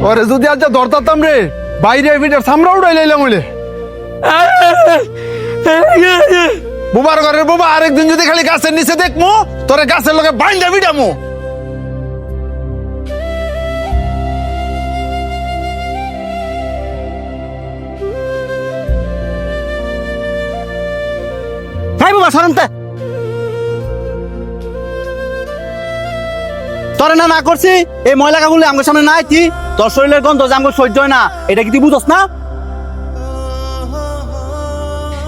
ওরে যদি আজ ধরতাম রে বাইরে ভিটার সামরা উড়াই লাইলাম হইলে বুবার ঘরের বাবা আরেকদিন যদি খালি গাছের নিচে দেখমু তোরে গাছের লগে বাইন্দা ভিটামু। ভাই বাবা সরেন তোরে না করছি এই ময়লা কাগুলি আমার সামনে না আইতি তোর শরীরের গন্ধ যে আমার সহ্য হয় না এটা কি তুই বুঝস না?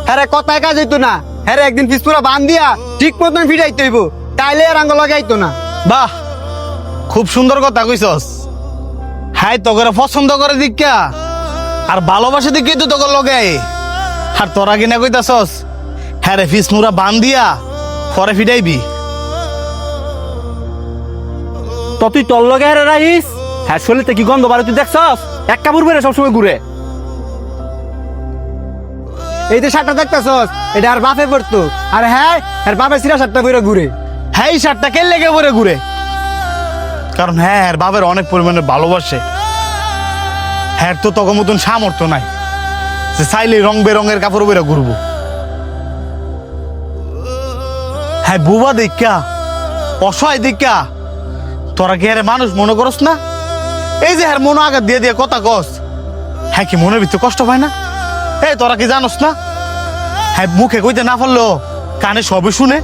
হ্যাঁ কথায় কাজ হইতো না হ্যাঁ একদিন ফিসপুরা বান দিয়া ঠিক মতন ফিরাইতে হইব তাইলে আর আঙ্গ লাগাইতো না। বাহ খুব সুন্দর কথা কইছস। হাই তোকে পছন্দ করে দিকা আর ভালোবাসে দিকে তো তোকে লগে আর তোরা কিনা কইতাছস হ্যাঁ রে ফিস মুরা বান দিয়া পরে ফিটাইবি। তো তুই তোর লগে হেরে রাইস হ্যাঁ শরীরতে কি গন্ধ বাড়ি তুই দেখছস এক কাপড় বেড়ে সবসময় ঘুরে এই যে শার্টটা দেখতেছস এটা আর বাপে পড়তো আর হ্যাঁ আর বাপে সিরা শার্টটা পরে ঘুরে। হ্যাঁ এই শার্টটা কে লেগে পরে ঘুরে কারণ হ্যাঁ আর বাবার অনেক পরিমাণে ভালোবাসে। হ্যাঁ তো তখন মতন সামর্থ্য নাই যে চাইলে রং বেরঙের কাপড় পরে ঘুরবো। হ্যাঁ বুবা দেখা অসহায় দেখা তোরা কি হ্যাঁ মানুষ মনে করস না? এই যে হ্যাঁ মনে আঘাত দিয়ে দিয়ে কথা কস হ্যাঁ কি মনের ভিতরে কষ্ট পায় না? এই তোরা কি জানোস না হ্যাঁ মুখে কইতে না পারলো কানে সবই শুনে।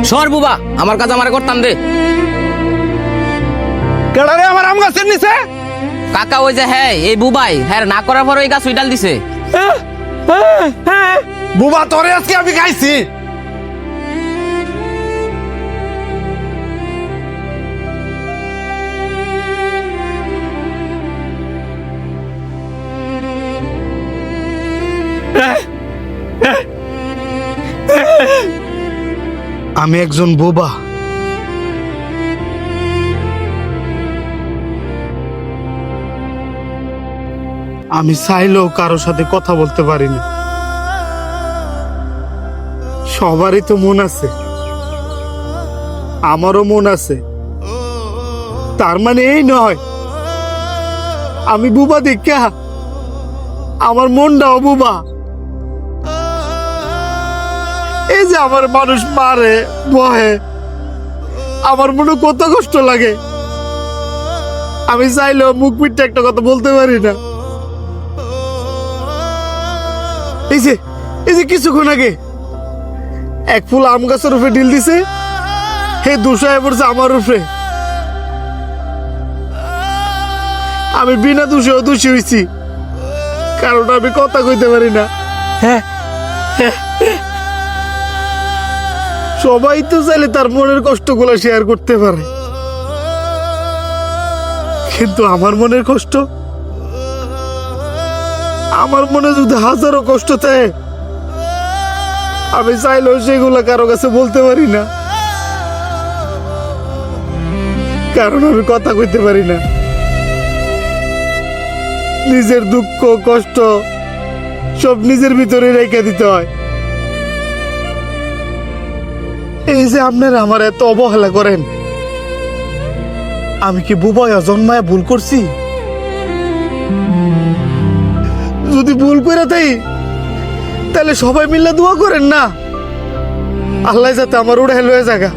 সর বুবা আমার কাজ আমার করতাম দে। কেডা রে আমার আম গাছের নিচে? কাকা ওই যে হ্যাঁ এই বুবাই হ্যাঁ না করার পর ওই গাছ উইডাল দিছে। বুবা তোরে আজকে আমি খাইছি। আমি একজন বোবা। আমি চাইলেও কারোর সাথে কথা বলতে পারি না। সবারই তো মন আছে, আমারও মন আছে। তার মানে এই নয় আমি বুবা দেখা আমার মনটাও বুবা। এই যে আমার মানুষ মারে বহে আমার মনে কত কষ্ট লাগে। আমি চাইলেও মুখ পিঠে একটা কথা বলতে পারি না। এই যে কিছুক্ষণ আগে এক ফুল আম গাছের উপরে ঢিল দিছে হে দোষায় পড়ছে আমার উপরে। আমি বিনা দোষেও দোষী হয়েছি কারণ আমি কথা কইতে পারি না। সবাই তো চাইলে তার মনের কষ্টগুলো শেয়ার করতে পারে কিন্তু আমার মনের কষ্ট আমার মনে যদি হাজারো কষ্ট থাকে আমি চাইলেও সেগুলো কারো কাছে বলতে পারি না কারণ আমি কথা কইতে পারি না। নিজের দুঃখ কষ্ট সব নিজের ভিতরে রেখে দিতে হয়। এই যে আপনারা আমার এত অবহেলা করেন আমি কি বুবাইয়া জন্মায় ভুল করছি? যদি ভুল করে তাই তাহলে সবাই মিলে দোয়া করেন না আল্লাহ যাতে আমার উড়ে লয়ে জায়গা।